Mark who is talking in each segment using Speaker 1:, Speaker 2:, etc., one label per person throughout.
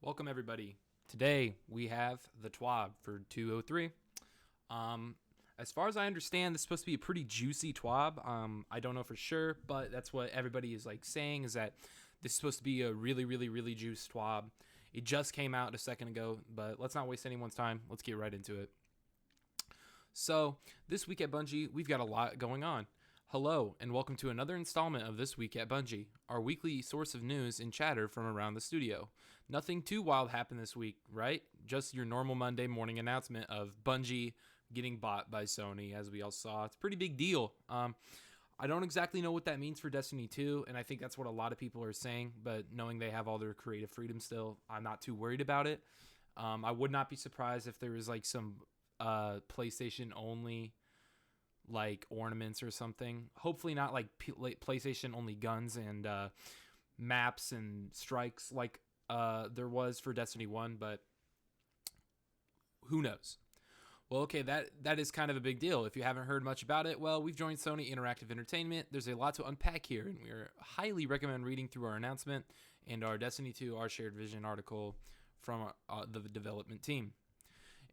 Speaker 1: Welcome everybody. Today we have the TWAB for 203. As far as I understand, this is supposed to be a pretty juicy TWAB. I don't know for sure, but that's what everybody is saying, is that this is supposed to be a really juiced TWAB. It just came out a second ago, but let's not waste anyone's time. Let's get right into it. So this week at Bungie, we've got a lot going on. Hello, and welcome to another installment of This Week at Bungie, our weekly source of news and chatter from around the studio. Nothing too wild happened this week, right? Just your normal Monday morning announcement of Bungie getting bought by Sony, as we all saw. It's a pretty big deal. I don't exactly know what that means for Destiny 2, and I think that's what a lot of people are saying, but knowing they have all their creative freedom still, I'm not too worried about it. I would not be surprised if there was some PlayStation only ornaments or something. Hopefully not PlayStation only guns and maps and strikes like there was for Destiny 1, but who knows? Well, okay, that is kind of a big deal. If you haven't heard much about it, well, we've joined Sony Interactive Entertainment. There's a lot to unpack here, and we highly recommend reading through our announcement and our Destiny 2 Our Shared Vision article from the development team.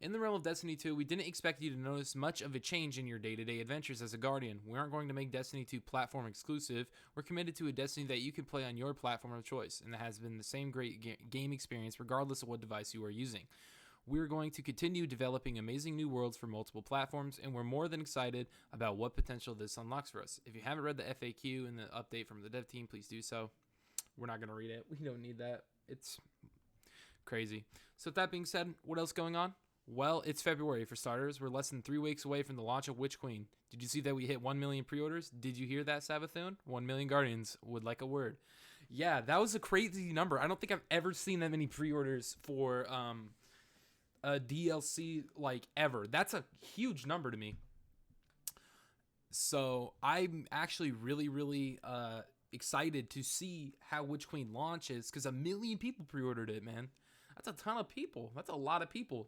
Speaker 1: In the realm of Destiny 2, we didn't expect you to notice much of a change in your day-to-day adventures as a Guardian. We aren't going to make Destiny 2 platform exclusive. We're committed to a Destiny that you can play on your platform of choice, and that has been the same great game experience regardless of what device you are using. We're going to continue developing amazing new worlds for multiple platforms, and we're more than excited about what potential this unlocks for us. If you haven't read the FAQ and the update from the dev team, please do so. We're not going to read it. We don't need that. It's crazy. So with that being said, what else going on? Well, it's February for starters. We're less than 3 weeks away from the launch of Witch Queen. Did you see that we hit 1 million pre-orders? Did you hear that, Sabathun? 1 million Guardians would like a word. Yeah, that was a crazy number. I don't think I've ever seen that many pre-orders for a DLC ever. That's a huge number to me. So I'm actually really excited to see how Witch Queen launches, because 1 million people pre-ordered it, man. That's a ton of people. That's a lot of people.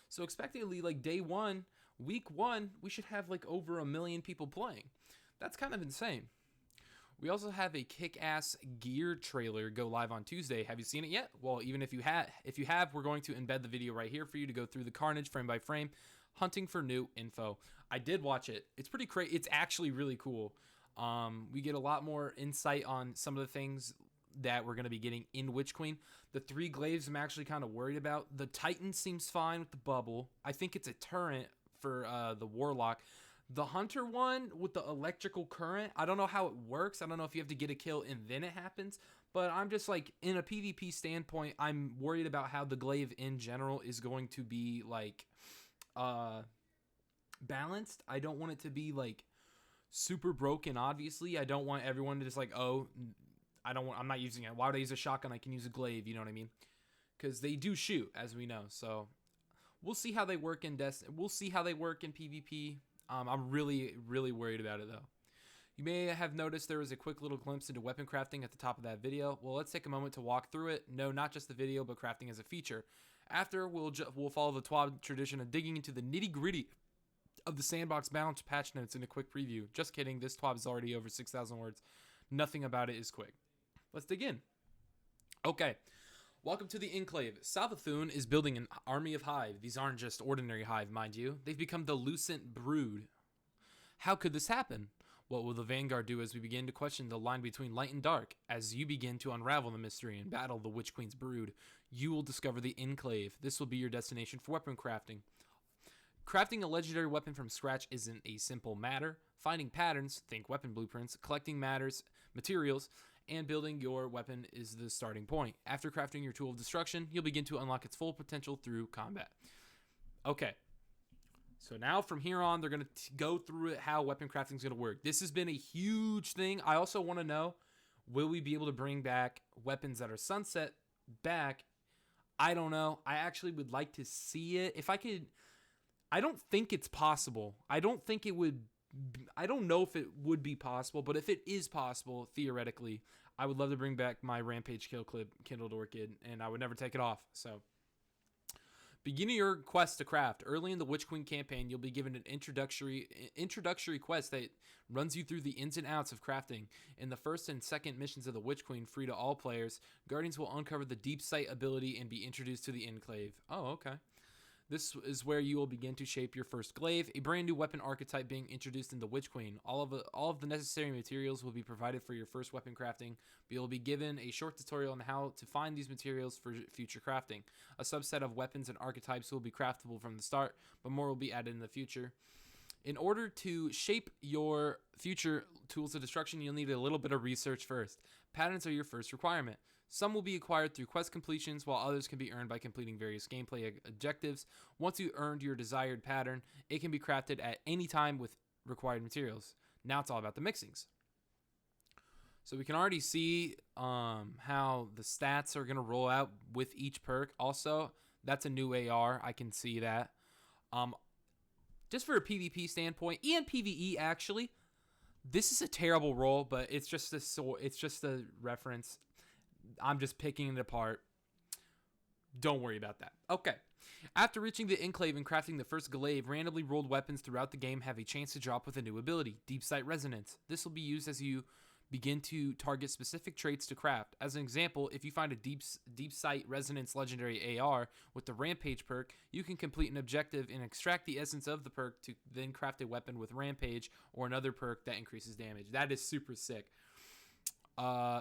Speaker 1: So expectedly, day one, week one, we should have over 1 million people playing. That's kind of insane. We also have a kick-ass gear trailer go live on Tuesday. Have you seen it yet? Well, even if you have, we're going to embed the video right here for you to go through the carnage frame by frame, hunting for new info. I did watch it. It's pretty crazy. It's actually really cool. We get a lot more insight on some of the things that we're going to be getting in Witch Queen. The 3 glaives I'm actually kind of worried about. The Titan seems fine with the bubble. I think it's a turret for the Warlock. The Hunter one with the electrical current, I don't know how it works. I don't know if you have to get a kill and then it happens. But I'm just in a PvP standpoint, I'm worried about how the glaive in general is going to be balanced. I don't want it to be super broken, obviously. I don't want everyone to just I'm not using it. Why would I use a shotgun? I can use a glaive, you know what I mean? Because they do shoot, as we know. So we'll see how they work in We'll see how they work in PvP. I'm really worried about it, though. You may have noticed there was a quick little glimpse into weapon crafting at the top of that video. Well, let's take a moment to walk through it. No, not just the video, but crafting as a feature. After, we'll follow the TWAB tradition of digging into the nitty-gritty of the sandbox balance patch notes in a quick preview. Just kidding. This TWAB is already over 6,000 words. Nothing about it is quick. Let's dig in. Okay. Welcome to the Enclave. Sabathun is building an army of Hive. These aren't just ordinary Hive, mind you. They've become the Lucent Brood. How could this happen? What will the Vanguard do as we begin to question the line between light and dark? As you begin to unravel the mystery and battle the Witch Queen's brood, you will discover the Enclave. This will be your destination for weapon crafting. Crafting a legendary weapon from scratch isn't a simple matter. Finding patterns, think weapon blueprints, collecting materials, and building your weapon is the starting point. After crafting your tool of destruction, you'll begin to unlock its full potential through combat. Okay. So now from here on, they're going to go through it, how weapon crafting is going to work. This has been a huge thing. I also want to know, will we be able to bring back weapons that are sunset back? I don't know. I actually would like to see it. If I could, I don't think it's possible. I don't know if it would be possible, but if it is possible, theoretically, I would love to bring back my Rampage kill clip, Kindled Orchid, and I would never take it off. So Beginning your quest to craft. Early in the Witch Queen campaign, you'll be given an introductory quest that runs you through the ins and outs of crafting. In the first and second missions of the Witch Queen, free to all players, Guardians will uncover the Deep Sight ability and be introduced to the Enclave. Oh, okay. This is where you will begin to shape your first glaive, a brand new weapon archetype being introduced in the Witch Queen. All of the necessary materials will be provided for your first weapon crafting, but you'll be given a short tutorial on how to find these materials for future crafting. A subset of weapons and archetypes will be craftable from the start, but more will be added in the future. In order to shape your future tools of destruction, you'll need a little bit of research first. Patterns are your first requirement. Some will be acquired through quest completions, while others can be earned by completing various gameplay objectives. Once you earned your desired pattern, it can be crafted at any time with required materials. Now it's all about the mixings. So we can already see how the stats are going to roll out with each perk. Also, that's a new AR. I can see that. Just for a PvP standpoint, and PvE actually, this is a terrible roll, but it's just a reference. I'm just picking it apart. Don't worry about that. Okay. After reaching the Enclave and crafting the first glaive, randomly rolled weapons throughout the game have a chance to drop with a new ability, Deep Sight Resonance. This will be used as you begin to target specific traits to craft. As an example, if you find a Deep Sight Resonance legendary AR with the Rampage perk, you can complete an objective and extract the essence of the perk to then craft a weapon with Rampage or another perk that increases damage. That is super sick.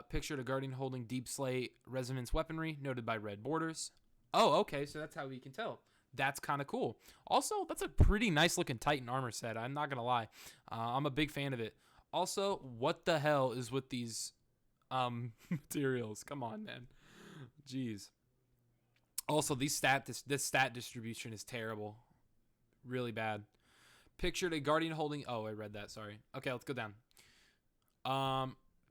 Speaker 1: Pictured a Guardian holding Deep Sight Resonance weaponry, noted by red borders. Oh, okay, so that's how we can tell. That's kind of cool. Also, that's a pretty nice looking Titan armor set. I'm not going to lie. I'm a big fan of it. Also, what the hell is with these materials? Come on, man. Jeez. Also, this stat distribution is terrible. Really bad. Pictured a Guardian holding... Oh, I read that. Sorry. Okay, let's go down.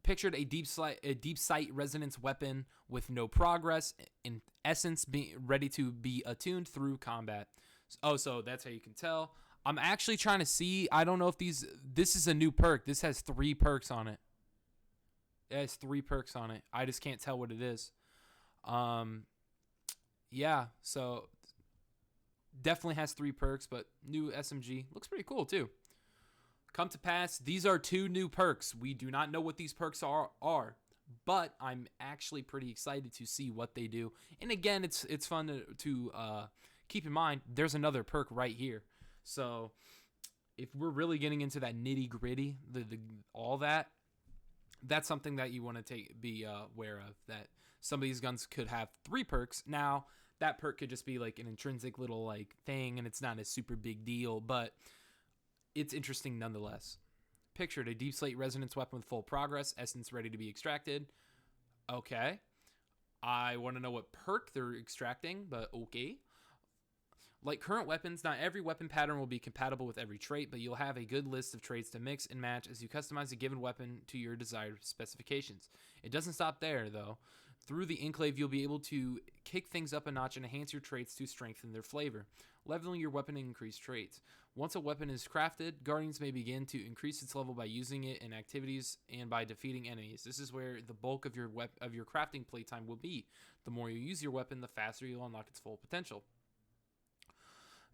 Speaker 1: Pictured a deep sight resonance weapon with no progress, in essence being ready to be attuned through combat. Oh, so that's how you can tell. I'm actually trying to see. I don't know if this is a new perk. This has 3 perks on it. It has 3 perks on it. I just can't tell what it is. Yeah, so definitely has 3 perks, but new SMG. Looks pretty cool too. Come to pass, these are 2 new perks. We do not know what these perks are, but I'm actually pretty excited to see what they do. And again, it's fun to keep in mind, there's another perk right here. So if we're really getting into that nitty gritty, all that, that's something that you want to be aware of, that some of these guns could have 3 perks. Now, that perk could just be like an intrinsic little like thing, and it's not a super big deal, but it's interesting nonetheless. Pictured a Deep Sight Resonance weapon with full progress, essence ready to be extracted. Okay. I want to know what perk they're extracting, but okay. Like current weapons, not every weapon pattern will be compatible with every trait, but you'll have a good list of traits to mix and match as you customize a given weapon to your desired specifications. It doesn't stop there, though. Through the Enclave, you'll be able to kick things up a notch and enhance your traits to strengthen their flavor, leveling your weapon and increase traits. Once a weapon is crafted, Guardians may begin to increase its level by using it in activities and by defeating enemies. This is where the bulk of your crafting playtime will be. The more you use your weapon, the faster you'll unlock its full potential.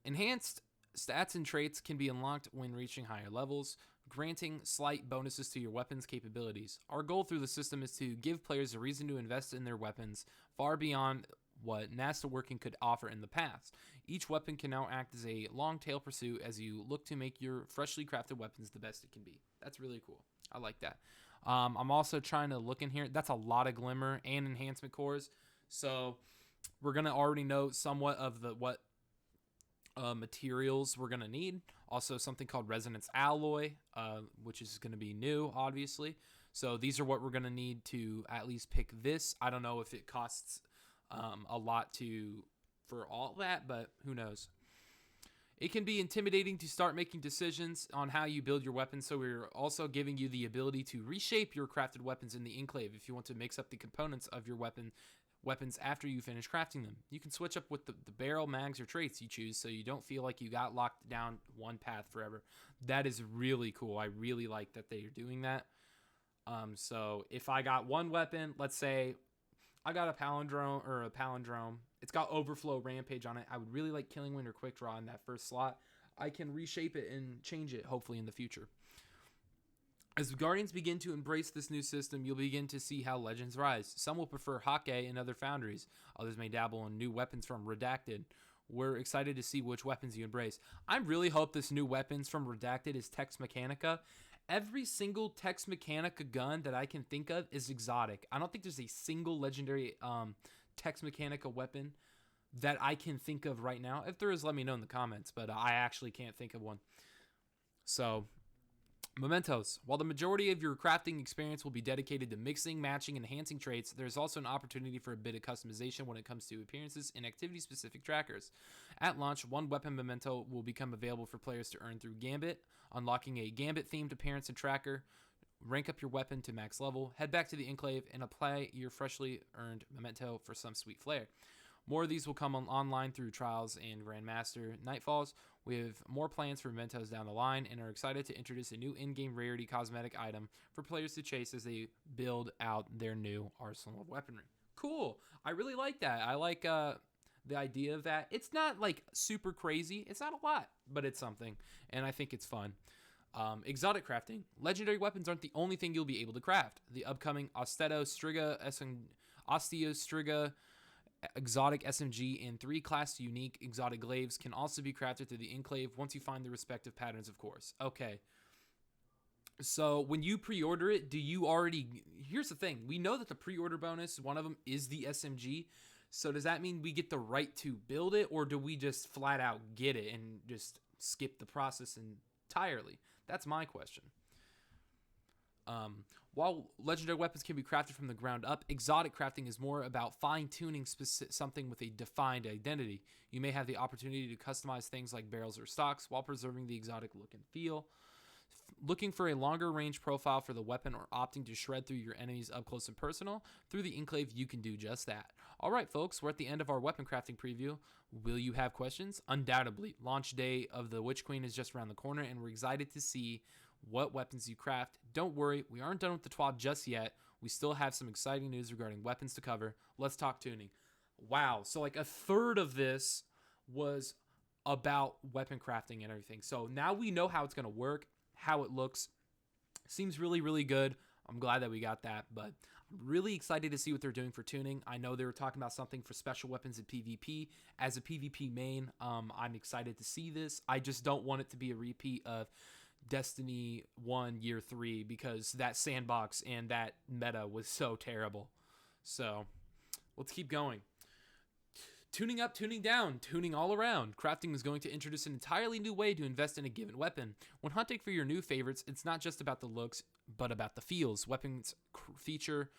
Speaker 1: Enhanced stats and traits can be unlocked when reaching higher levels, granting slight bonuses to your weapon's capabilities. Our goal through the system is to give players a reason to invest in their weapons far beyond what NASA working could offer in the past. Each weapon can now act as a long-tail pursuit as you look to make your freshly crafted weapons the best it can be. That's really cool. I like that. I'm also trying to look in here. That's a lot of glimmer and enhancement cores. So we're going to already know somewhat of what materials we're going to need. Also something called Resonance Alloy, which is going to be new, obviously. So these are what we're going to need to at least pick this. I don't know if it costs a lot for all that, but who knows. It can be intimidating to start making decisions on how you build your weapons, so we're also giving you the ability to reshape your crafted weapons in the Enclave if you want to mix up the components of your weapons after you finish crafting them. You can switch up with the barrel, mags, or traits you choose so you don't feel like you got locked down one path forever. That is really cool. I really like that they are doing that. So if I got one weapon, let's say I got a palindrome. It's got Overflow Rampage on it. I would really like Killing Wind or Quick Draw in that first slot. I can reshape it and change it, hopefully, in the future. As Guardians begin to embrace this new system, you'll begin to see how legends rise. Some will prefer Hake and other foundries. Others may dabble in new weapons from Redacted. We're excited to see which weapons you embrace. I really hope this new weapons from Redacted is Tex Mechanica. Every single Tex Mechanica gun that I can think of is exotic. I don't think there's a single legendary Tex Mechanica weapon that I can think of right now. If there is, let me know in the comments, but I actually can't think of one. So, mementos. While the majority of your crafting experience will be dedicated to mixing, matching, and enhancing traits, there's also an opportunity for a bit of customization when it comes to appearances and activity-specific trackers. At launch, one weapon memento will become available for players to earn through Gambit, unlocking a Gambit-themed appearance and tracker. Rank up your weapon to max level, head back to the Enclave, and apply your freshly earned memento for some sweet flair. More of these will come online through Trials and Grandmaster Nightfalls. We have more plans for mementos down the line and are excited to introduce a new in-game rarity cosmetic item for players to chase as they build out their new arsenal of weaponry. Cool. I really like that. I like the idea of that. It's not like super crazy. It's not a lot, but it's something, and I think it's fun. Exotic crafting. Legendary weapons aren't the only thing you'll be able to craft. The upcoming Osteo Striga exotic SMG and 3 class unique exotic glaives can also be crafted through the Enclave once you find the respective patterns, of course. Okay. So when you pre-order it, do you already... Here's the thing. We know that the pre-order bonus, one of them is the SMG. So does that mean we get the right to build it, or do we just flat out get it and just skip the process entirely? That's my question. While legendary weapons can be crafted from the ground up, exotic crafting is more about fine-tuning something with a defined identity. You may have the opportunity to customize things like barrels or stocks while preserving the exotic look and feel. Looking for a longer range profile for the weapon or opting to shred through your enemies up close and personal? Through the Enclave, you can do just that. Alright folks, we're at the end of our weapon crafting preview. Will you have questions? Undoubtedly. Launch day of the Witch Queen is just around the corner, and we're excited to see what weapons you craft. Don't worry, we aren't done with the TWAB just yet. We still have some exciting news regarding weapons to cover. Let's talk tuning. Wow, so like a third of this was about weapon crafting and everything. So now we know how it's going to work, how it looks. Seems really, really good. I'm glad that we got that, but I'm really excited to see what they're doing for tuning. I know they were talking about something for special weapons in PvP. As a PvP main, I'm excited to see this. I just don't want it to be a repeat of Destiny 1 Year 3 because that sandbox and that meta was so terrible. So let's keep going. Tuning up, tuning down, tuning all around. Crafting is going to introduce an entirely new way to invest in a given weapon. When hunting for your new favorites, it's not just about the looks, but about the feels. Weapons feature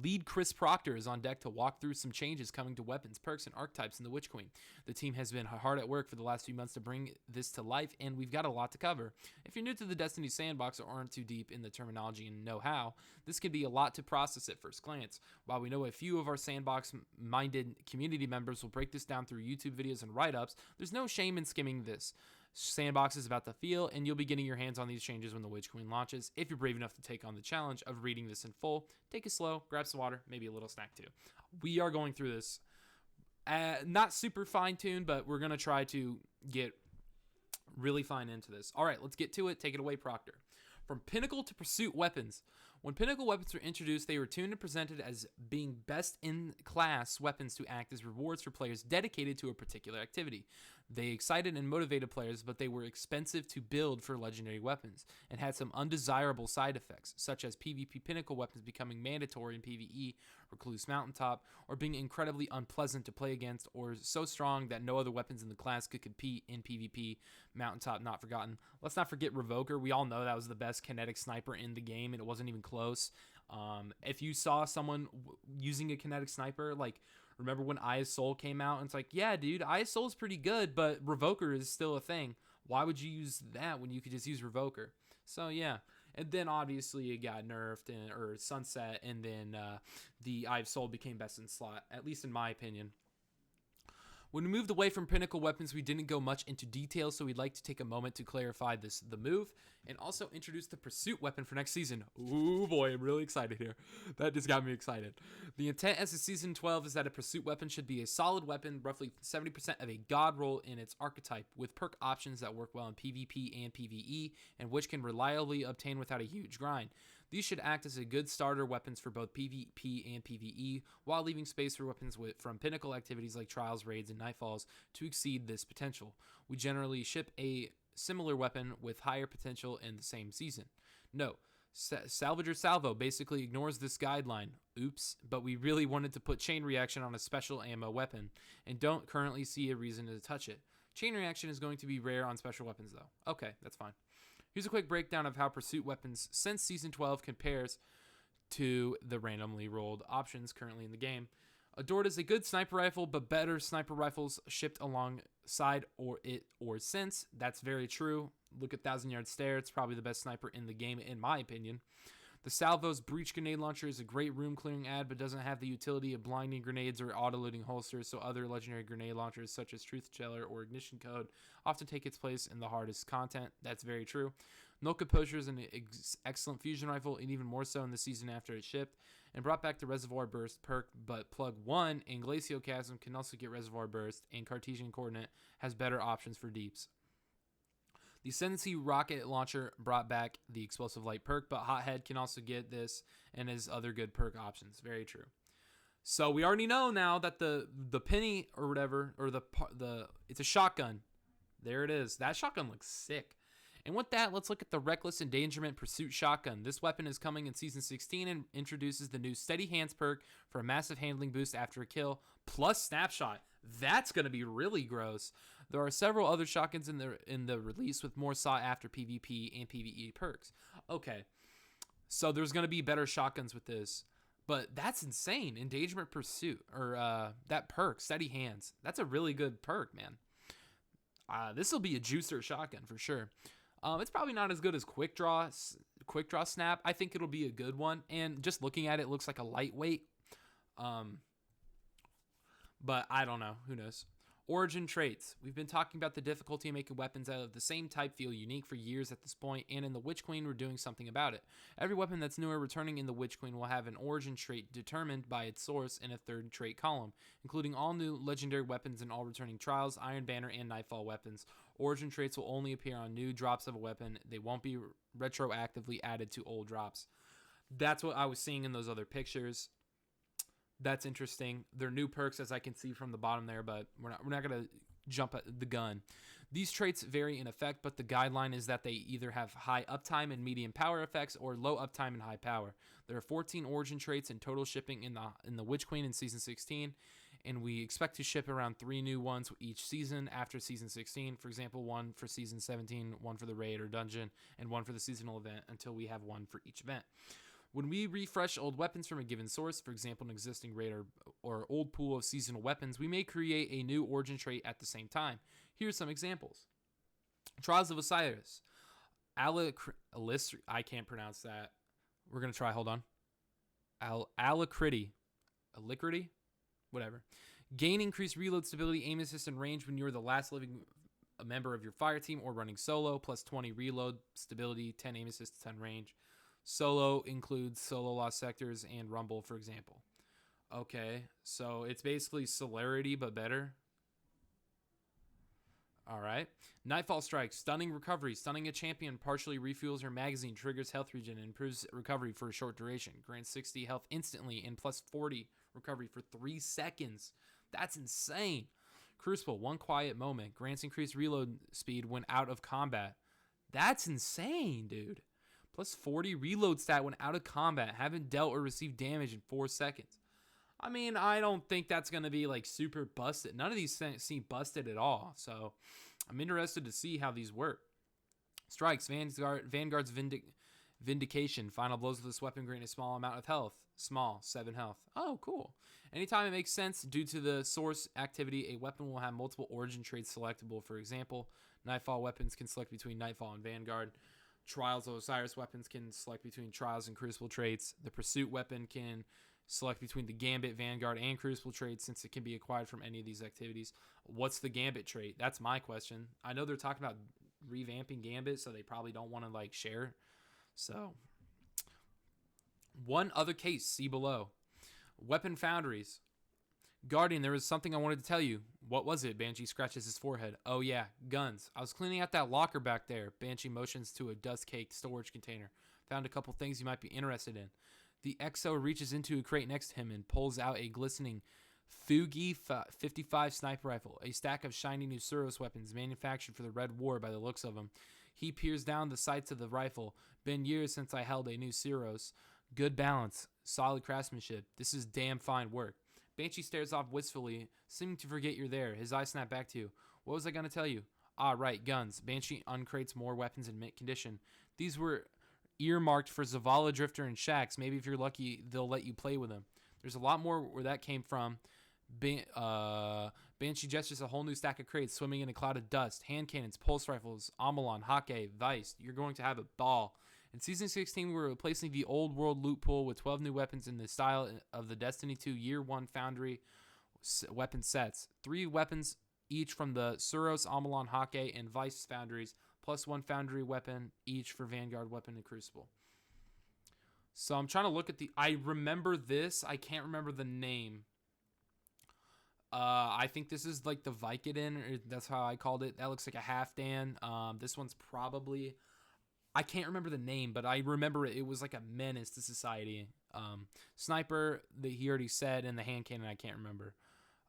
Speaker 1: lead Chris Proctor is on deck to walk through some changes coming to weapons, perks, and archetypes in the Witch Queen. The team has been hard at work for the last few months to bring this to life, and we've got a lot to cover. If you're new to the Destiny sandbox or aren't too deep in the terminology and know-how, this can be a lot to process at first glance. While we know a few of our sandbox-minded community members will break this down through YouTube videos and write-ups, there's no shame in skimming this. Sandbox is about the feel, and you'll be getting your hands on these changes when the Witch Queen launches. If you're brave enough to take on the challenge of reading this in full, take it slow, grab some water, maybe a little snack too. We are going through this. Not super fine-tuned, but we're going to try to get really fine into this. All right, let's get to it. Take it away, Proctor. From Pinnacle to Pursuit weapons. When Pinnacle weapons were introduced, they were tuned and presented as being best-in-class weapons to act as rewards for players dedicated to a particular activity. They excited and motivated players, but they were expensive to build for legendary weapons and had some undesirable side effects, such as PvP Pinnacle weapons becoming mandatory in PvE, Recluse Mountaintop, or being incredibly unpleasant to play against, or so strong that no other weapons in the class could compete in PvP Mountaintop, not forgotten. Let's not forget Revoker. We all know that was the best kinetic sniper in the game, and it wasn't even close. If you saw someone using a kinetic sniper, like, remember when Eye of Soul came out, and it's like, yeah, dude, Eye of Soul is pretty good, but Revoker is still a thing. Why would you use that when you could just use Revoker? So, yeah. And then, obviously, it got nerfed, or sunset, and then the Eye of Soul became best in slot, at least in my opinion. When we moved away from Pinnacle Weapons, we didn't go much into detail, so we'd like to take a moment to clarify the move and also introduce the Pursuit Weapon for next season. Ooh boy, I'm really excited here. That just got me excited. The intent as a Season 12 is that a Pursuit Weapon should be a solid weapon, roughly 70% of a god roll in its archetype, with perk options that work well in PvP and PvE, and which can reliably obtain without a huge grind. These should act as a good starter weapons for both PvP and PvE, while leaving space for weapons from Pinnacle activities like Trials, Raids, and Nightfalls to exceed this potential. We generally ship a similar weapon with higher potential in the same season. No, Salvager Salvo basically ignores this guideline. Oops, but we really wanted to put Chain Reaction on a special ammo weapon, and don't currently see a reason to touch it. Chain Reaction is going to be rare on special weapons though. Okay, that's fine. Here's a quick breakdown of how Pursuit Weapons since Season 12 compares to the randomly rolled options currently in the game. Adored is a good sniper rifle, but better sniper rifles shipped alongside or since. That's very true. Look at 1,000 Yard Stare. It's probably the best sniper in the game, in my opinion. The Salvo's Breach Grenade Launcher is a great room clearing ad, but doesn't have the utility of blinding grenades or auto-loading holsters, so other legendary grenade launchers such as Truth Teller or Ignition Code often take its place in the hardest content. That's very true. No Composure is an excellent fusion rifle, and even more so in the season after it shipped, and brought back the Reservoir Burst perk, but Plug 1 and Glacial Chasm can also get Reservoir Burst, and Cartesian Coordinate has better options for deeps. The Ascendancy Rocket Launcher brought back the Explosive Light perk, but Hothead can also get this and has other good perk options. Very true. So we already know now that the penny or whatever, or it's a shotgun. There it is. That shotgun looks sick. And with that, let's look at the Reckless Endangerment Pursuit Shotgun. This weapon is coming in Season 16 and introduces the new Steady Hands perk for a massive handling boost after a kill, plus Snapshot. That's going to be really gross. There are several other shotguns in the release with more sought-after PvP and PvE perks. Okay, so there's going to be better shotguns with this, but that's insane. Endangerment Pursuit, or that perk, Steady Hands. That's a really good perk, man. This will be a juicer shotgun for sure. It's probably not as good as Quick Draw Snap. I think it'll be a good one, and just looking at it, looks like a lightweight. But I don't know. Who knows? Origin traits. We've been talking about the difficulty of making weapons out of the same type feel unique for years at this point, and in the Witch Queen, we're doing something about it. Every weapon that's new or returning in the Witch Queen will have an origin trait determined by its source in a third trait column, including all new legendary weapons and all returning Trials, Iron Banner, and Nightfall weapons. Origin traits will only appear on new drops of a weapon. They won't be retroactively added to old drops. That's what I was seeing in those other pictures. That's interesting. They're new perks, as I can see from the bottom there, but we're not going to jump at the gun. These traits vary in effect, but the guideline is that they either have high uptime and medium power effects or low uptime and high power. There are 14 origin traits in total shipping in the Witch Queen in Season 16, and we expect to ship around 3 new ones each season after Season 16. For example, 1 for Season 17, 1 for the raid or dungeon, and 1 for the seasonal event until we have 1 for each event. When we refresh old weapons from a given source, for example, an existing raid or old pool of seasonal weapons, we may create a new origin trait at the same time. Here's some examples. Trials of Osiris. I can't pronounce that. We're going to try. Hold on. Alacrity. Alacrity? Whatever. Gain increased reload stability, aim assist, and range when you're the last living member of your fire team or running solo, plus 20 reload stability, 10 aim assist, 10 range. Solo includes solo lost sectors and rumble, for example. Okay, so it's basically celerity, but better. All right. Nightfall Strike, stunning recovery. Stunning a champion partially refuels her magazine, triggers health regen, and improves recovery for a short duration. Grants 60 health instantly and plus 40 recovery for 3 seconds. That's insane. Crucible, one quiet moment. Grants increased reload speed when out of combat. That's insane, dude. Plus 40 reload stat when out of combat. Haven't dealt or received damage in 4 seconds. I mean, I don't think that's going to be like super busted. None of these seem busted at all. So I'm interested to see how these work. Strikes. Vanguard's Vindication. Final blows with this weapon grant a small amount of health. Small. 7 health. Oh, cool. Anytime it makes sense due to the source activity, a weapon will have multiple origin traits selectable. For example, Nightfall weapons can select between Nightfall and Vanguard. Trials of Osiris weapons can select between Trials and Crucible traits. The Pursuit weapon can Select between the Gambit, Vanguard, and Crucible traits since it can be acquired from any of these activities. What's the Gambit trait? That's my question. I know they're talking about revamping Gambit, so they probably don't want to like share. So, one other case, see below. Weapon Foundries. Guardian, there was something I wanted to tell you. What was it? Banshee scratches his forehead. Oh yeah, guns. I was cleaning out that locker back there. Banshee motions to a dust-caked storage container. Found a couple things you might be interested in. The XO reaches into a crate next to him and pulls out a glistening Fugi 55 sniper rifle, a stack of shiny new Suros weapons manufactured for the Red War by the looks of them. He peers down the sights of the rifle. Been years since I held a new Suros. Good balance, solid craftsmanship. This is damn fine work. Banshee stares off wistfully, seeming to forget you're there. His eyes snap back to you. What was I going to tell you? Ah, right, guns. Banshee uncrates more weapons in mint condition. These were earmarked for Zavala, Drifter, and Shax. Maybe if you're lucky, they'll let you play with them. There's a lot more where that came from. Banshee gestures a whole new stack of crates swimming in a cloud of dust. Hand cannons, pulse rifles, Amalon, Hake, Vice. You're going to have a ball. In Season 16, we were replacing the old world loot pool with 12 new weapons in the style of the Destiny 2 Year 1 Foundry weapon sets. 3 weapons each from the Suros, Amalon, Hake, and Vice Foundries, plus 1 Foundry weapon each for Vanguard weapon and Crucible. So I'm trying to look at the... I remember this. I can't remember the name. I think this is like the Vicodin, or that's how I called it. That looks like a Halfdan. This one's probably... I can't remember the name, but I remember it was like a menace to society. Sniper, that he already said, and the hand cannon, I can't remember.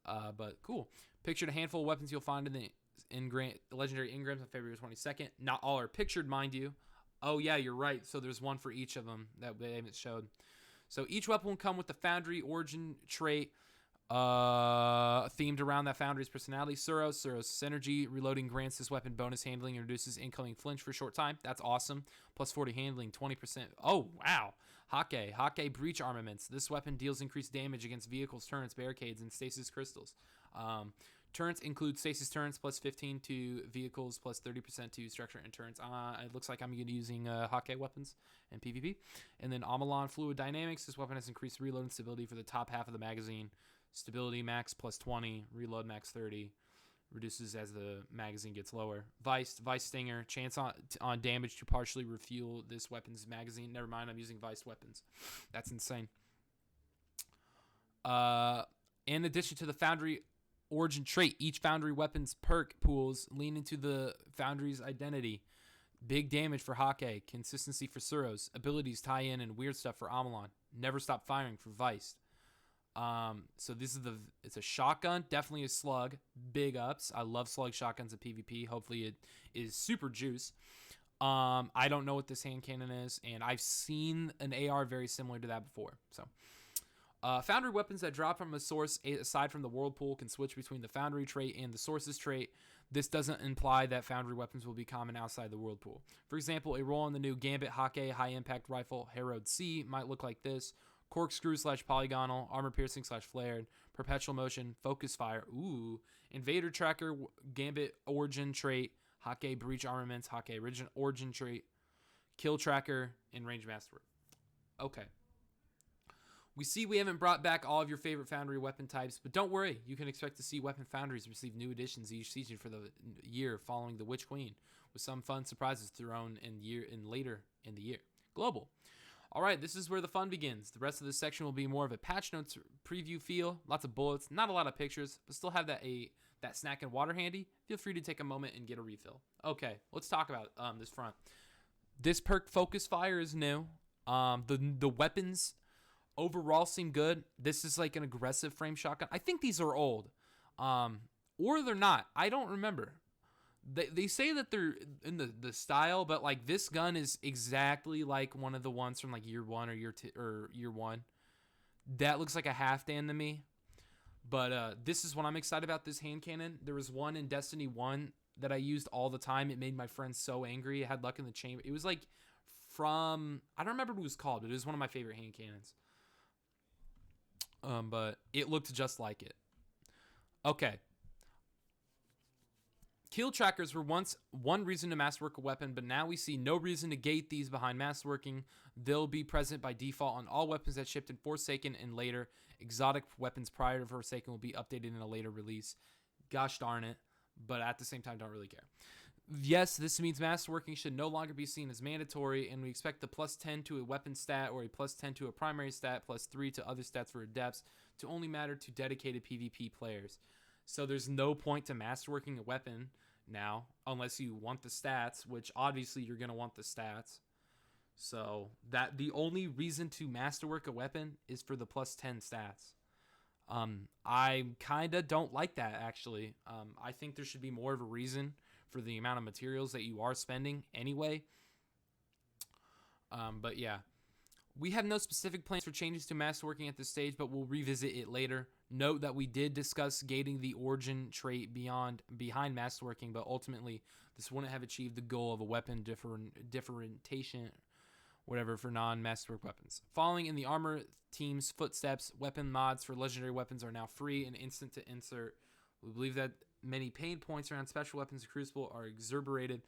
Speaker 1: But cool. Pictured a handful of weapons you'll find in the legendary engrams on February 22nd. Not all are pictured, mind you. Oh, yeah, you're right. So there's one for each of them that they haven't showed. So each weapon will come with the Foundry origin trait themed around that Foundry's personality. Suros Synergy. Reloading grants this weapon bonus handling and reduces incoming flinch for a short time. That's awesome. Plus 40 handling, 20%. Oh, wow. Hake Breach Armaments. This weapon deals increased damage against vehicles, turrets, barricades, and stasis crystals. Turrets include stasis turrets plus 15 to vehicles plus 30% to structure and turrets. It looks like I'm going to be using Hake weapons and PvP. And then Amalon Fluid Dynamics. This weapon has increased reload and stability for the top half of the magazine. Stability max plus 20, reload max 30, reduces as the magazine gets lower. Vice Stinger, chance on damage to partially refuel this weapon's magazine. Never mind, I'm using Vice weapons. That's insane. In addition to the Foundry origin trait, each Foundry weapons perk pools lean into the Foundry's identity. Big damage for Hake, consistency for Suros, abilities tie in and weird stuff for Amalon. Never stop firing for Vice. So this is it's a shotgun, definitely a slug, big ups. I love slug shotguns at PvP. Hopefully it is super juice. I don't know what this hand cannon is, and I've seen an AR very similar to that before. So, Foundry weapons that drop from a source aside from the Whirlpool can switch between the Foundry trait and the Source's trait. This doesn't imply that Foundry weapons will be common outside the Whirlpool. For example, a roll on the new Gambit Hake high impact rifle Herod C might look like this. Corkscrew / polygonal, armor piercing / flared, perpetual motion, focus fire, invader tracker, Gambit origin trait, Hake breach armaments, Hake origin trait, kill tracker, and range master. Okay. We see we haven't brought back all of your favorite Foundry weapon types, but don't worry, you can expect to see Weapon Foundries receive new additions each season for the year following the Witch Queen, with some fun surprises thrown in later in the year. Global. All right, this is where the fun begins. The rest of this section will be more of a patch notes preview feel. Lots of bullets, not a lot of pictures, but still have that snack and water handy. Feel free to take a moment and get a refill. Okay, let's talk about this front. This perk Focus Fire is new. The weapons overall seem good. This is like an aggressive frame shotgun. I think these are old, or they're not. I don't remember. They say that they're in the style, but like this gun is exactly like one of the ones from like year 1 or year 1. That looks like a Halfdan to me. But this is what I'm excited about, this hand cannon. There was one in Destiny 1 that I used all the time. It made my friends so angry. It had luck in the chamber. It was like from, I don't remember what it was called, but it was one of my favorite hand cannons. But it looked just like it. Okay. Kill trackers were once one reason to masterwork a weapon, but now we see no reason to gate these behind masterworking. They'll be present by default on all weapons that shipped in Forsaken and later. Exotic weapons prior to Forsaken will be updated in a later release. Gosh darn it, but at the same time, don't really care. Yes, this means masterworking should no longer be seen as mandatory, and we expect the plus 10 to a weapon stat or a plus 10 to a primary stat, plus 3 to other stats for adepts to only matter to dedicated PvP players. So there's no point to masterworking a weapon now, unless you want the stats, which obviously you're going to want the stats. So that the only reason to masterwork a weapon is for the plus 10 stats. I kind of don't like that, actually. I think there should be more of a reason for the amount of materials that you are spending anyway. But yeah, we have no specific plans for changes to masterworking at this stage, but we'll revisit it later. Note that we did discuss gating the origin trait behind masterworking, but ultimately this wouldn't have achieved the goal of a weapon differentiation, whatever, for non-masterwork weapons. Following in the armor team's footsteps, weapon mods for legendary weapons are now free and instant to insert. We believe that many pain points around special weapons in Crucible are exacerbated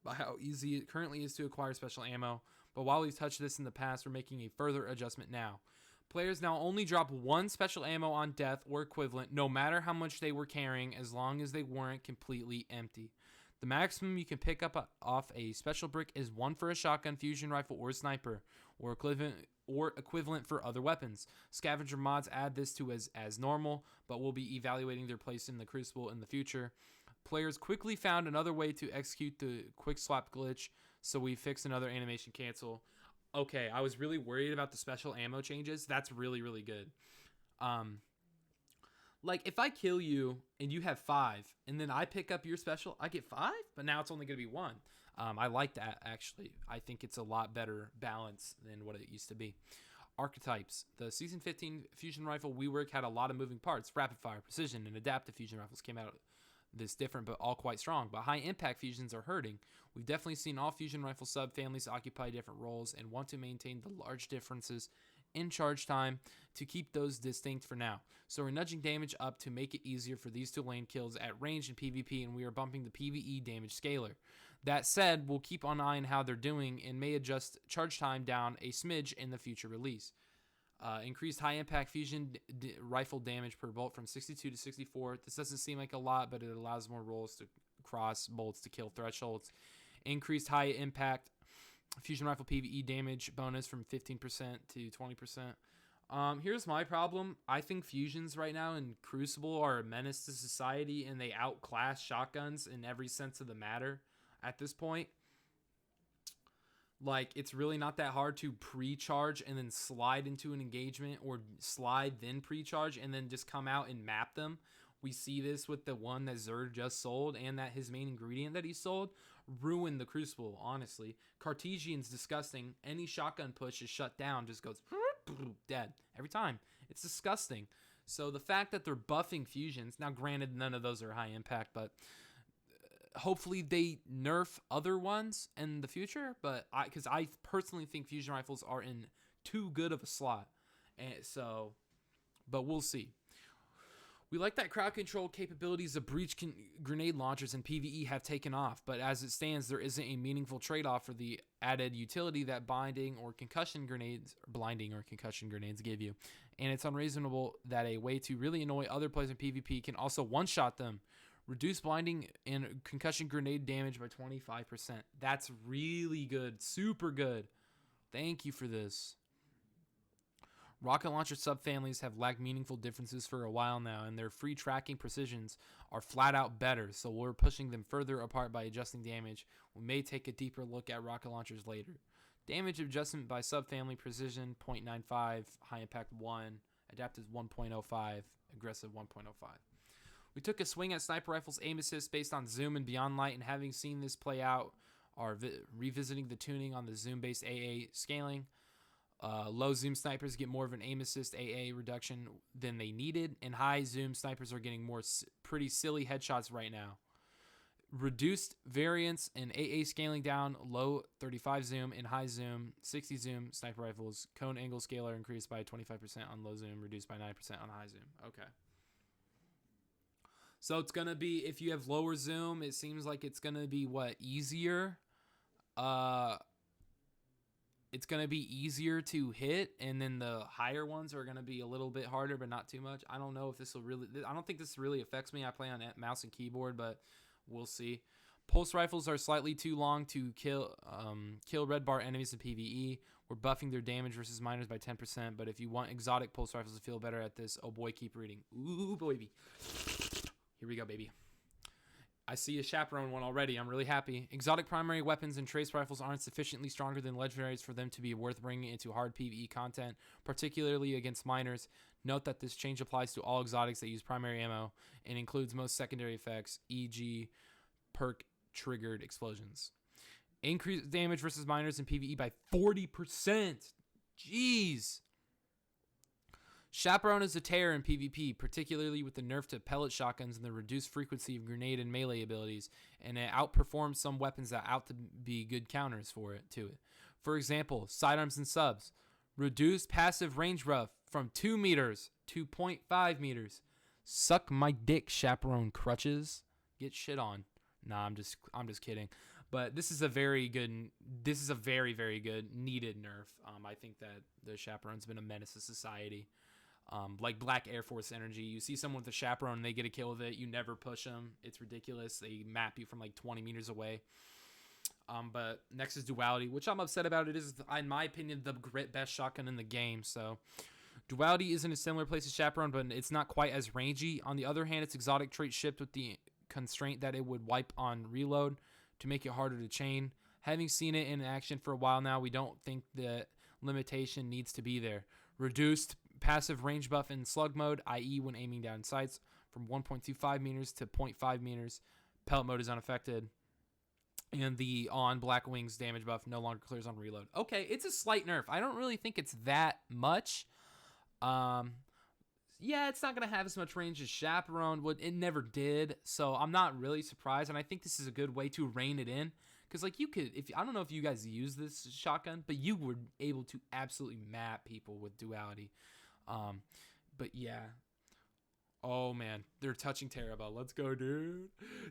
Speaker 1: by how easy it currently is to acquire special ammo, but while we've touched this in the past, we're making a further adjustment now. Players now only drop one special ammo on death or equivalent, no matter how much they were carrying, as long as they weren't completely empty. The maximum you can pick up off a special brick is one for a shotgun, fusion rifle, or sniper, or equivalent for other weapons. Scavenger mods add this to as normal, but we'll be evaluating their place in the Crucible in the future. Players quickly found another way to execute the quick swap glitch, so we fixed another animation cancel. Okay, I was really worried about the special ammo changes. That's really, really good. Like, if I kill you and you have 5, and then I pick up your special, I get 5, but now it's only going to be 1. I like that, actually. I think it's a lot better balance than what it used to be. Archetypes. The Season 15 fusion rifle rework had a lot of moving parts. Rapid fire, precision, and adaptive fusion rifles came out this different, but all quite strong. But high impact fusions are hurting. We've definitely seen all fusion rifle sub-families occupy different roles and want to maintain the large differences in charge time to keep those distinct for now. So we're nudging damage up to make it easier for these to land kills at range in PvP, and we are bumping the PvE damage scaler. That said, we'll keep an eye on how they're doing and may adjust charge time down a smidge in the future release. Increased high impact fusion rifle damage per bolt from 62 to 64. This doesn't seem like a lot, but it allows more rolls to cross bolts to kill thresholds. Increased high impact fusion rifle PvE damage bonus from 15% to 20%. Here's my problem. I think fusions right now in Crucible are a menace to society, and they outclass shotguns in every sense of the matter at this point. Like, it's really not that hard to pre-charge and then slide into an engagement, or slide then pre-charge and then just come out and map them. We see this with the one that Zerd just sold, and that his main ingredient that he sold ruined the Crucible, honestly. Cartesian's disgusting. Any shotgun push is shut down, just goes dead every time. It's disgusting. So the fact that they're buffing fusions, now granted none of those are high impact, but hopefully they nerf other ones in the future, but because I personally think fusion rifles are in too good of a slot, and so, but we'll see. We like that crowd control capabilities of breach grenade launchers in PvE have taken off, but as it stands, there isn't a meaningful trade-off for the added utility that blinding or concussion grenades give you, and it's unreasonable that a way to really annoy other players in PvP can also one-shot them. Reduce blinding and concussion grenade damage by 25%. That's really good. Super good. Thank you for this. Rocket launcher subfamilies have lacked meaningful differences for a while now, and their free tracking precisions are flat out better, so we're pushing them further apart by adjusting damage. We may take a deeper look at rocket launchers later. Damage adjustment by subfamily: precision 0.95, high impact 1, adaptive 1.05, aggressive 1.05. We took a swing at sniper rifles aim assist based on zoom and beyond light, and having seen this play out, are revisiting the tuning on the zoom-based AA scaling. Low zoom snipers get more of an aim assist AA reduction than they needed, and high zoom snipers are getting more pretty silly headshots right now. Reduced variance in AA scaling down, low 35 zoom and high zoom 60 zoom sniper rifles. Cone angle scaler increased by 25% on low zoom, reduced by 9% on high zoom. Okay. So it's gonna be, if you have lower zoom, it seems like it's gonna be what, easier. It's gonna be easier to hit, and then the higher ones are gonna be a little bit harder, but not too much. I don't know if this will really. I don't think this really affects me. I play on mouse and keyboard, but we'll see. Pulse rifles are slightly too long to kill red bar enemies in PvE. We're buffing their damage versus miners by 10%, but if you want exotic pulse rifles to feel better at this, oh boy, keep reading. Ooh, baby. Here we go, baby. I see a chaperone one already. I'm really happy. Exotic primary weapons and trace rifles aren't sufficiently stronger than legendaries for them to be worth bringing into hard PvE content, particularly against miners. Note that this change applies to all exotics that use primary ammo and includes most secondary effects, e.g. perk triggered explosions. Increase damage versus miners in PvE by 40%. Jeez. Chaperone is a terror in PvP, particularly with the nerf to pellet shotguns and the reduced frequency of grenade and melee abilities, and it outperforms some weapons that out to be good counters to it. For example, sidearms and subs. Reduced passive range buff from 2 meters to 0.5 meters. Suck my dick, chaperone crutches. Get shit on. Nah, I'm just kidding. But this is a very, very good needed nerf. I think that the chaperone's been a menace to society. Like Black Air Force energy. You see someone with a chaperone and they get a kill with it. You never push them. It's ridiculous. They map you from like 20 meters away. But next is Duality, which I'm upset about. It is, in my opinion, the best shotgun in the game. So Duality is in a similar place as Chaperone, but it's not quite as rangy. On the other hand, its exotic trait shipped with the constraint that it would wipe on reload to make it harder to chain. Having seen it in action for a while now, we don't think that limitation needs to be there. Reduced passive range buff in slug mode, i.e. when aiming down sights, from 1.25 meters to 0.5 meters. Pellet mode is unaffected. And the on Black Wings damage buff no longer clears on reload. Okay, it's a slight nerf. I don't really think it's that much. Yeah, it's not going to have as much range as Chaperone would. It never did, so I'm not really surprised. And I think this is a good way to rein it in. Because, like, you could, I don't know if you guys use this shotgun, but you were able to absolutely map people with Duality. But yeah. Oh, man. They're touching Teraba. Let's go, dude.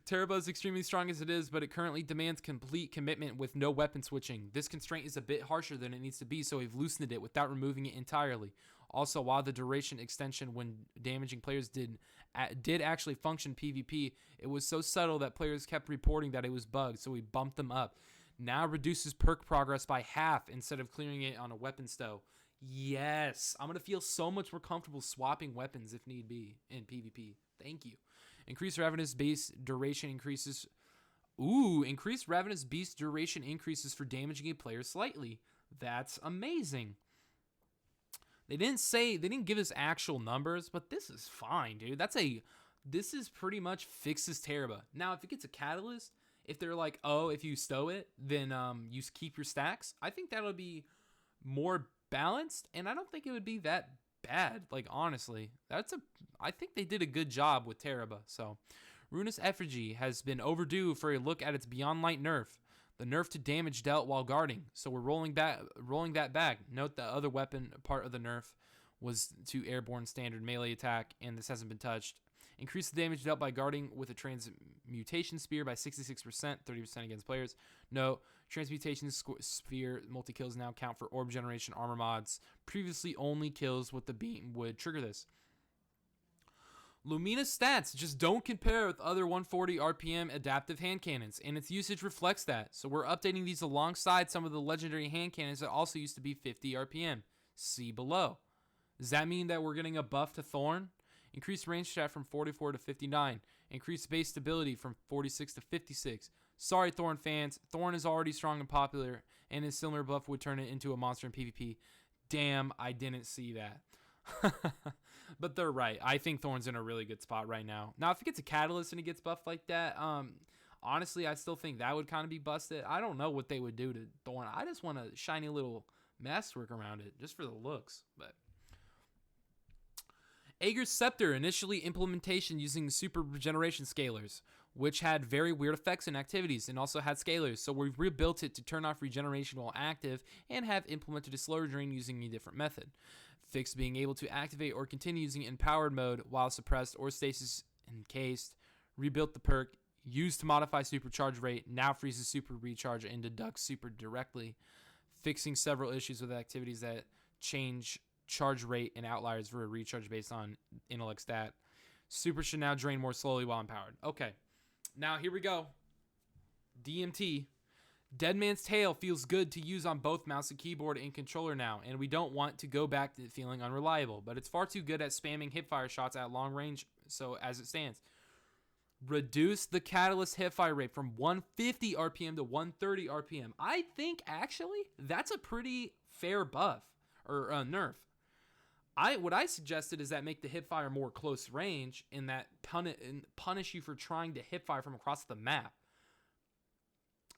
Speaker 1: Teraba is extremely strong as it is, but it currently demands complete commitment with no weapon switching. This constraint is a bit harsher than it needs to be, so we've loosened it without removing it entirely. Also, while the duration extension when damaging players did actually function PvP, it was so subtle that players kept reporting that it was bugged, so we bumped them up. Now reduces perk progress by half instead of clearing it on a weapon stow. Yes, I'm going to feel so much more comfortable swapping weapons if need be in PvP. Thank you. Increased Ravenous Beast duration increases. Ooh, increased Ravenous Beast duration increases for damaging a player slightly. That's amazing. They didn't give us actual numbers, but this is fine, dude. This is pretty much fixes Teraba. Now, if it gets a catalyst, if they're like, oh, if you stow it, then you keep your stacks, I think that'll be more balanced, and I don't think it would be that bad. Like, honestly, I think they did a good job with Teraba. So, Ruinous Effigy has been overdue for a look at its Beyond Light nerf. The nerf to damage dealt while guarding. So we're rolling that back. Note the other weapon part of the nerf was to airborne standard melee attack, and this hasn't been touched. Increase the damage dealt by guarding with a transmutation spear by 66%, 30% against players. No, transmutation spear multi-kills now count for orb generation armor mods. Previously, only kills with the beam would trigger this. Lumina's stats just don't compare with other 140 RPM adaptive hand cannons, and its usage reflects that. So we're updating these alongside some of the legendary hand cannons that also used to be 50 RPM. See below. Does that mean that we're getting a buff to Thorn? Increased range stat from 44 to 59. Increased base stability from 46 to 56. Sorry, Thorn fans. Thorn is already strong and popular, and his similar buff would turn it into a monster in PvP. Damn, I didn't see that. But they're right. I think Thorn's in a really good spot right now. Now, if it gets a catalyst and it gets buffed like that, honestly, I still think that would kind of be busted. I don't know what they would do to Thorn. I just want a shiny little masterwork around it, just for the looks. But Agar Scepter, initially implementation using super regeneration scalars, which had very weird effects and activities, and also had scalars. So we've rebuilt it to turn off regeneration while active, and have implemented a slower drain using a different method. Fixed being able to activate or continue using it in powered mode while suppressed or stasis encased. rebuilt the perk, used to modify supercharge rate, now freezes super recharge and deducts super directly, fixing several issues with activities that change charge rate and outliers for a recharge based on intellect stat. Super should now drain more slowly while empowered. Okay, now here we go. DMT. Dead Man's Tail feels good to use on both mouse and keyboard and controller now, and we don't want to go back to it feeling unreliable, but it's far too good at spamming hipfire shots at long range, so as it stands. Reduce the catalyst hipfire rate from 150 RPM to 130 RPM. I think, actually, that's a pretty fair buff, or nerf. What I suggested is that make the hipfire more close range, and that punish you for trying to hipfire from across the map.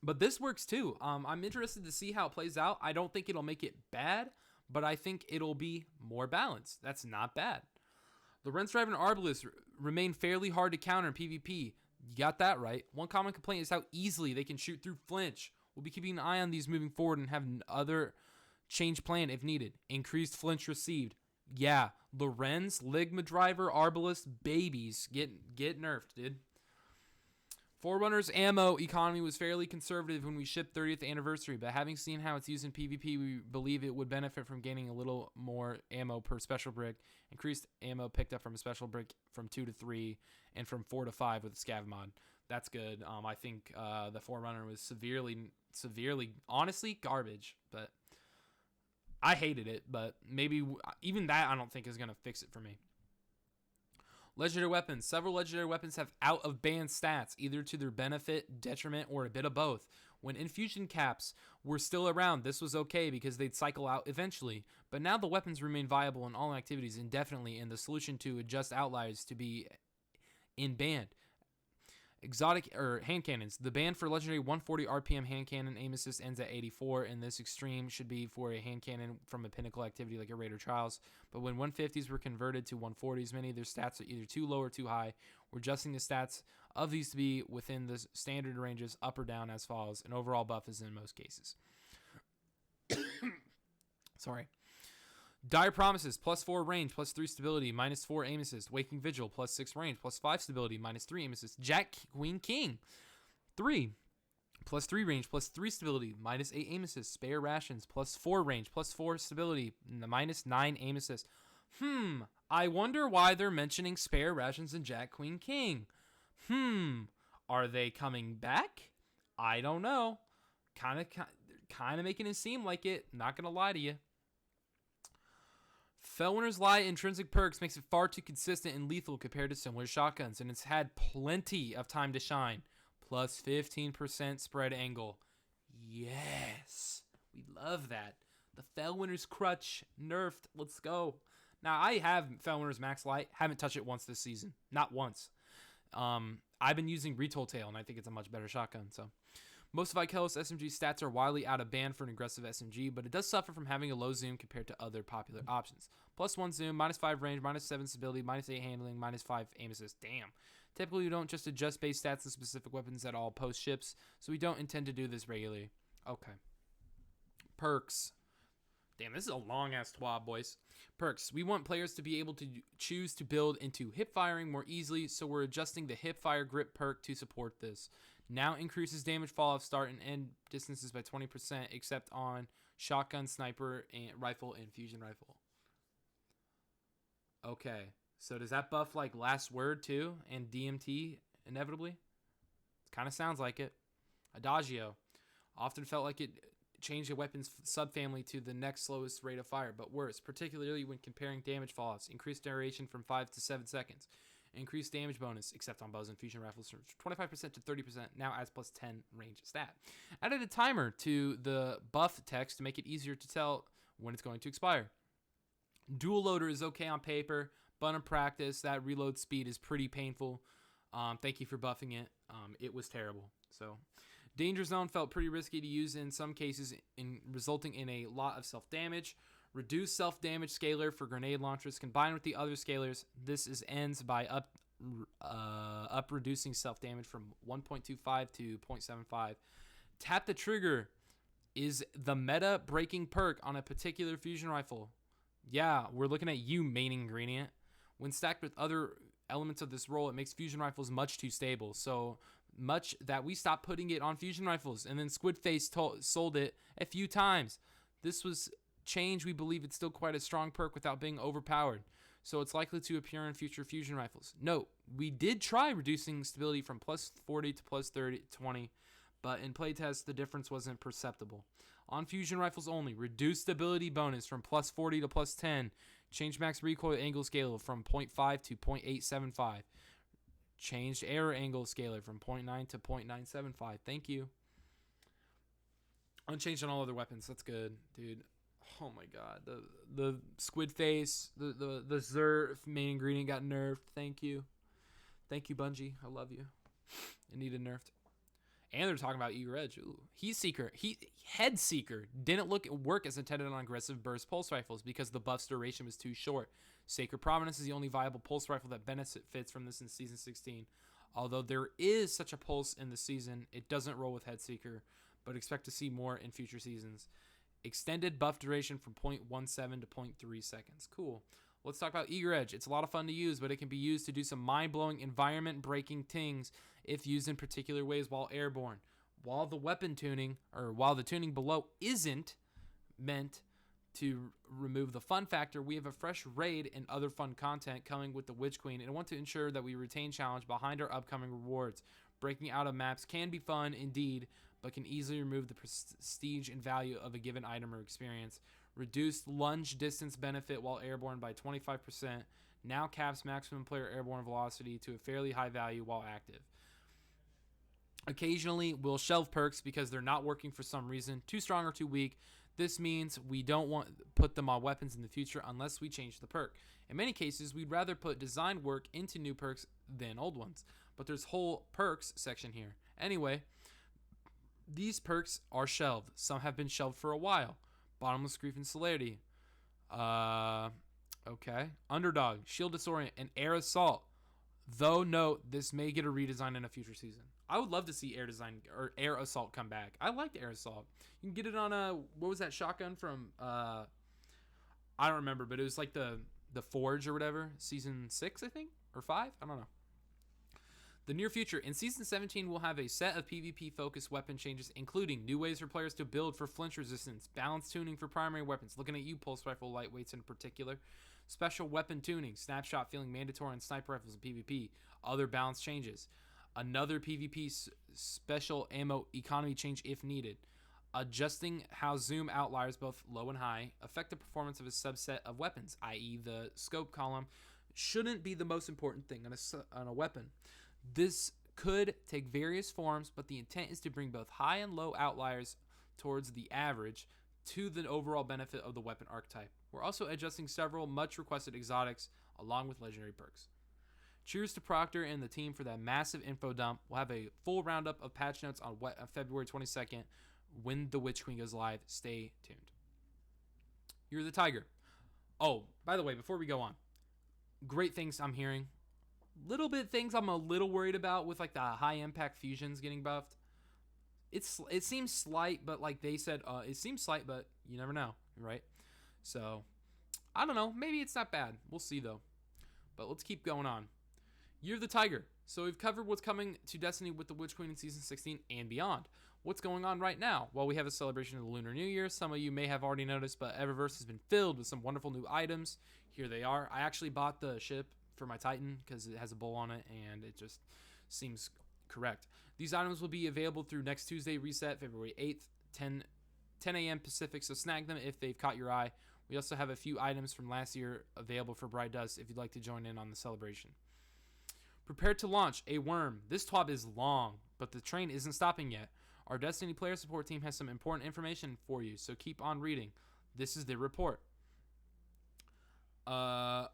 Speaker 1: But this works too. I'm interested to see how it plays out. I don't think it'll make it bad, but I think it'll be more balanced. That's not bad. Lorenz Drive and Arbalist remain fairly hard to counter in PvP. You got that right. One common complaint is how easily they can shoot through flinch. We'll be keeping an eye on these moving forward and have other change plan if needed. Increased flinch received. Yeah, Lorenz, Ligma Driver, Arbalist, babies. Get nerfed, dude. Forerunner's ammo economy was fairly conservative when we shipped 30th anniversary, but having seen how it's used in PvP, we believe it would benefit from gaining a little more ammo per special brick. Increased ammo picked up from a special brick from 2 to 3 and from 4 to 5 with the scav mod. That's good. I think the Forerunner was severely, honestly, garbage, but I hated it, but maybe even that I don't think is going to fix it for me. Legendary weapons. Several legendary weapons have out-of-band stats, either to their benefit, detriment, or a bit of both. When infusion caps were still around, this was okay because they'd cycle out eventually. But now the weapons remain viable in all activities indefinitely, and the solution to adjust outliers to be in band. Exotic hand cannons. The ban for legendary 140 RPM hand cannon aim assist ends at 84, and this extreme should be for a hand cannon from a pinnacle activity like a Raider Trials. But when 150s were converted to 140s, many of their stats are either too low or too high. We're adjusting the stats of these to be within the standard ranges, up or down as follows. An overall buff is in most cases. Sorry. Dire Promises, +4 range, +3 stability, -4 aim assist. Waking Vigil, +6 range, +5 stability, -3 aim assist. Jack Queen King, 3, +3 range, +3 stability, -8 aim assist. Spare Rations, +4 range, +4 stability, -9 aim assist. I wonder why they're mentioning Spare Rations and Jack Queen King. Are they coming back? I don't know. Kind of making it seem like it. Not gonna lie to you. Fellwinter's Lie intrinsic perks makes it far too consistent and lethal compared to similar shotguns, and it's had plenty of time to shine. +15% spread angle. Yes, we love that. The Fellwinter's Crutch nerfed. Let's go. Now, I have Fellwinter's Max Light. Haven't touched it once this season. Not once. I've been using Retool Tail, and I think it's a much better shotgun, so... Most of Ikelos SMG stats are widely out of band for an aggressive SMG, but it does suffer from having a low zoom compared to other popular options. +1 zoom, -5 range, -7 stability, -8 handling, -5 aim assist. Damn. Typically, we don't just adjust base stats and specific weapons at all post-ships, so we don't intend to do this regularly. Okay. Perks. Damn, this is a long-ass TWAB, boys. Perks. We want players to be able to choose to build into hip firing more easily, so we're adjusting the hip fire grip perk to support this. Now increases damage fall-off start and end distances by 20%, except on shotgun, sniper, and rifle, and fusion rifle. Okay, so does that buff like Last Word too, and DMT inevitably? It kind of sounds like it. Adagio. Often felt like it changed a weapon's subfamily to the next slowest rate of fire, but worse, particularly when comparing damage fall-offs. Increased duration from 5 to 7 seconds. Increased damage bonus, except on bows and fusion rifles, from 25% to 30%, now adds +10 range stat. Added a timer to the buff text to make it easier to tell when it's going to expire. Dual loader is okay on paper, but in practice, that reload speed is pretty painful. Thank you for buffing it. It was terrible. So, Danger Zone felt pretty risky to use in some cases, resulting in a lot of self-damage. Reduce self-damage scalar for grenade launchers combined with the other scalars. This ends by up reducing self-damage from 1.25 to 0.75. Tap the trigger is the meta breaking perk on a particular fusion rifle. Yeah, we're looking at you, main ingredient. When stacked with other elements of this role, it makes fusion rifles much too stable. So much that we stopped putting it on fusion rifles, and then Squidface sold it a few times. This was change. We believe it's still quite a strong perk without being overpowered, so it's likely to appear in future fusion rifles. Note, we did try reducing stability from plus 40 to plus 20, but in playtest, the difference wasn't perceptible. On fusion rifles only, reduce stability bonus from plus 40 to plus 10. Change max recoil angle scaler from 0.5 to 0.875. Changed error angle scaler from 0.9 to 0.975. Thank you. Unchanged on all other weapons. That's good, dude. Oh my god. The squid face, the Zerf main ingredient got nerfed. Thank you. Thank you, Bungie. I love you. It needed nerfed. And they're talking about Agar Edge. Ooh. Head Seeker didn't work as intended on aggressive burst pulse rifles because the buff's duration was too short. Sacred Providence is the only viable pulse rifle that benefits from this in Season 16. Although there is such a pulse in the season, it doesn't roll with Head Seeker, but expect to see more in future seasons. Extended buff duration from 0.17 to 0.3 seconds. Cool. Let's talk about Agar Edge. It's a lot of fun to use, but it can be used to do some mind-blowing, environment-breaking things if used in particular ways while airborne. While the tuning below isn't meant to remove the fun factor, we have a fresh raid and other fun content coming with the Witch Queen, and want to ensure that we retain challenge behind our upcoming rewards. Breaking out of maps can be fun indeed, but can easily remove the prestige and value of a given item or experience. Reduced lunge distance benefit while airborne by 25%. Now caps maximum player airborne velocity to a fairly high value while active. Occasionally, we'll shelve perks because they're not working for some reason, too strong or too weak. This means we don't want to put them on weapons in the future unless we change the perk. In many cases, we'd rather put design work into new perks than old ones. But there's whole perks section here. Anyway, these perks are shelved. Some have been shelved for a while. Bottomless Grief and Celerity. Okay. Underdog, Shield Disorient, and Air Assault. Though note, this may get a redesign in a future season. I would love to see Air Assault come back. I liked Air Assault. You can get it on what was that shotgun from? I don't remember, but it was like the Forge or whatever. Season 6, I think, or 5. I don't know. The near future. In Season 17, we'll have a set of PvP-focused weapon changes, including new ways for players to build for flinch resistance, balanced tuning for primary weapons, looking at you, pulse rifle lightweights in particular, special weapon tuning, snapshot feeling mandatory on sniper rifles and PvP, other balance changes, another PvP special ammo economy change if needed, adjusting how zoom outliers, both low and high, affect the performance of a subset of weapons, i.e. the scope column shouldn't be the most important thing on a weapon. This could take various forms, but the intent is to bring both high and low outliers towards the average to the overall benefit of the weapon archetype. We're also adjusting several much requested exotics along with legendary perks. Cheers to Proctor and the team for that massive info dump. We'll have a full roundup of patch notes on February 22nd when the Witch Queen goes live. Stay tuned. You're the Tiger. Oh, by the way, before we go on, great things I'm hearing. Little bit things I'm a little worried about with like the high impact fusions getting buffed. It seems slight, but like they said, it seems slight, but you never know, right? So I don't know. Maybe it's not bad. We'll see though. But let's keep going on. You're the Tiger. So we've covered what's coming to Destiny with the Witch Queen in Season 16 and beyond. What's going on right now? Well, we have a celebration of the Lunar New Year. Some of you may have already noticed, but Eververse has been filled with some wonderful new items. Here they are. I actually bought the ship for my Titan because it has a bowl on it and it just seems correct. These items will be available through next Tuesday reset, February 8th, 10 a.m. Pacific, so snag them if they've caught your eye. We also have a few items from last year available for Bright Dust if you'd like to join in on the celebration. Prepare to launch a worm. This TWAB is long, but the train isn't stopping yet. Our Destiny player support team has some important information for you, so keep on reading. This is the report.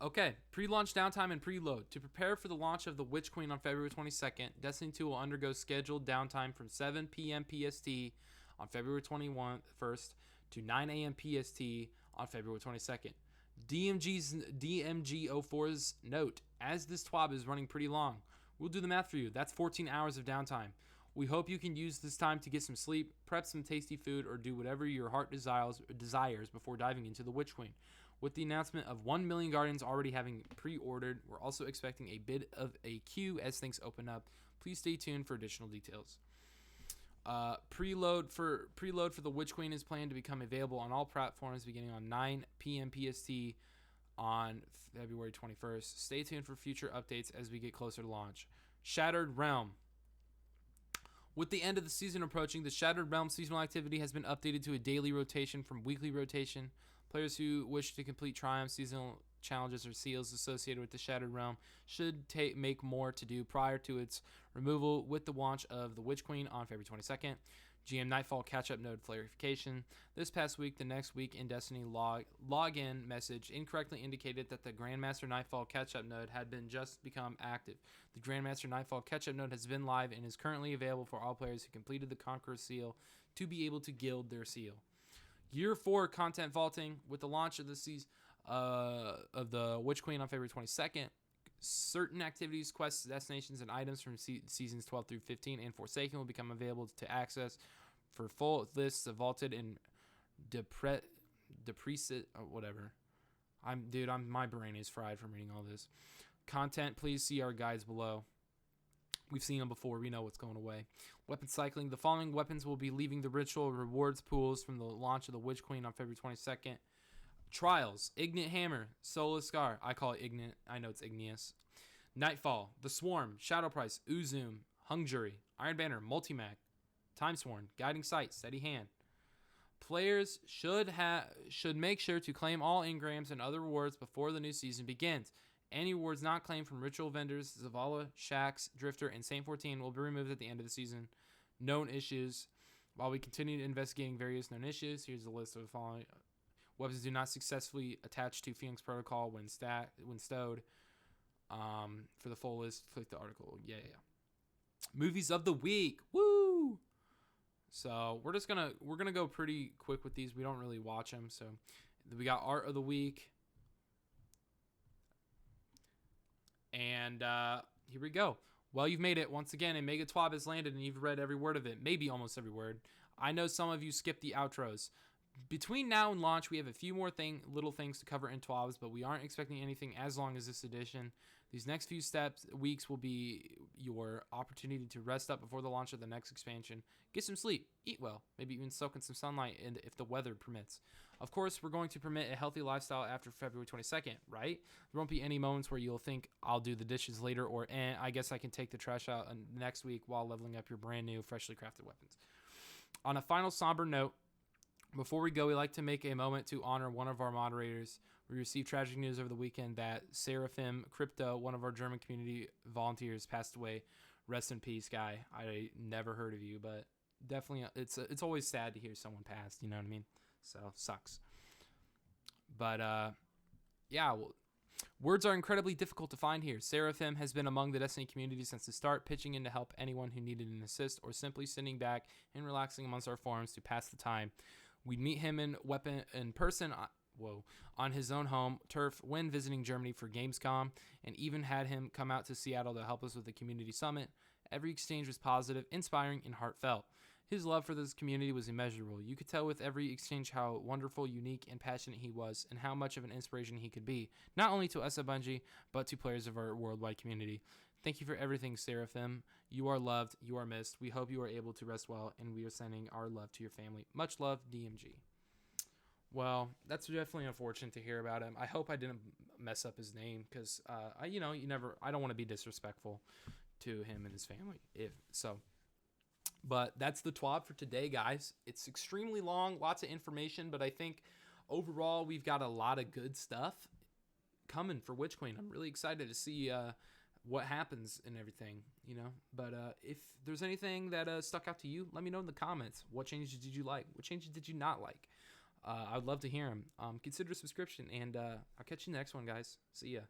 Speaker 1: Okay. Pre-launch downtime and preload. To prepare for the launch of the Witch Queen on February 22nd, Destiny 2 will undergo scheduled downtime from 7 p.m. PST on February 21st to 9 a.m. PST on February 22nd. DMG04's note, as this TWAB is running pretty long, we'll do the math for you. That's 14 hours of downtime. We hope you can use this time to get some sleep, prep some tasty food, or do whatever your heart desires before diving into the Witch Queen. With the announcement of 1 million Guardians already having pre-ordered, we're also expecting a bit of a queue as things open up. Please stay tuned for additional details. Preload for the Witch Queen is planned to become available on all platforms beginning on 9 p.m. PST on February 21st. Stay tuned for future updates as we get closer to launch. Shattered Realm. With the end of the season approaching, the Shattered Realm seasonal activity has been updated to a daily rotation from weekly rotation. Players who wish to complete triumphs, seasonal challenges, or seals associated with the Shattered Realm should make more to do prior to its removal with the launch of the Witch Queen on February 22nd. GM Nightfall catch-up node clarification. This past week, the next week in Destiny login message incorrectly indicated that the Grandmaster Nightfall catch-up node had been just become active. The Grandmaster Nightfall catch-up node has been live and is currently available for all players who completed the Conqueror seal to be able to gild their seal. Year 4 content vaulting. With the launch of the season of the Witch Queen on February 22nd, certain activities, quests, destinations, and items from seasons 12 through 15 and Forsaken will become available to access for full lists of vaulted and whatever. My brain is fried from reading all this content. Please see our guides below. We've seen them before. We know what's going away. Weapon cycling. The following weapons will be leaving the ritual rewards pools from the launch of the Witch Queen on February 22nd. Trials. Ignite Hammer. Soulless Scar. I call it Ignite. I know it's igneous. Nightfall. The Swarm. Shadow Price. Uzum. Hung Jury. Iron Banner. Multimag. Time Sworn. Guiding Sight. Steady Hand. Players should make sure to claim all engrams and other rewards before the new season begins. Any rewards not claimed from ritual vendors, Zavala, Shax, Drifter, and Saint 14 will be removed at the end of the season. Known issues. While we continue investigating various known issues, here's a list of the following. Weapons do not successfully attach to Phoenix Protocol when stowed. For the full list, click the article. Yeah. Movies of the week. Woo! So we're gonna go pretty quick with these. We don't really watch them. So we got Art of the Week. And here we go. Well, you've made it once again, and Mega Twab has landed, and you've read every word of it, maybe almost every word. I know some of you skipped the outros. Between now and launch, we have a few more little things to cover in Twabs, but we aren't expecting anything as long as this edition. These next few weeks will be your opportunity to rest up before the launch of the next expansion. Get some sleep, eat well, maybe even soak in some sunlight if the weather permits. Of course, we're going to permit a healthy lifestyle after February 22nd, right? There won't be any moments where you'll think, I'll do the dishes later, or I guess I can take the trash out next week while leveling up your brand new, freshly crafted weapons. On a final somber note, before we go, we'd like to make a moment to honor one of our moderators. We received tragic news over the weekend that Seraphim Crypto, one of our German community volunteers, passed away. Rest in peace, guy. I never heard of you, but definitely it's always sad to hear someone pass, you know what I mean? So, sucks. But, words are incredibly difficult to find here. Seraphim has been among the Destiny community since the start, pitching in to help anyone who needed an assist or simply sitting back and relaxing amongst our forums to pass the time. We'd meet him in person on his own home turf when visiting Germany for Gamescom, and even had him come out to Seattle to help us with the community summit. Every exchange was positive, inspiring, and heartfelt. His love for this community was immeasurable. You could tell with every exchange how wonderful, unique, and passionate he was, and how much of an inspiration he could be, not only to us at Bungie, but to players of our worldwide community. Thank you for everything, Seraphim. You are loved, you are missed. We hope you are able to rest well, and we are sending our love to your family. Much love, DMG. Well, that's definitely unfortunate to hear about him. I hope I didn't mess up his name, because I don't want to be disrespectful to him and his family. But that's the TWAB for today, guys. It's extremely long, lots of information, but I think overall we've got a lot of good stuff coming for Witch Queen. I'm really excited to see what happens and everything, But if there's anything that stuck out to you, let me know in the comments. What changes did you like? What changes did you not like? I'd love to hear them. Consider a subscription, and I'll catch you in the next one, guys. See ya.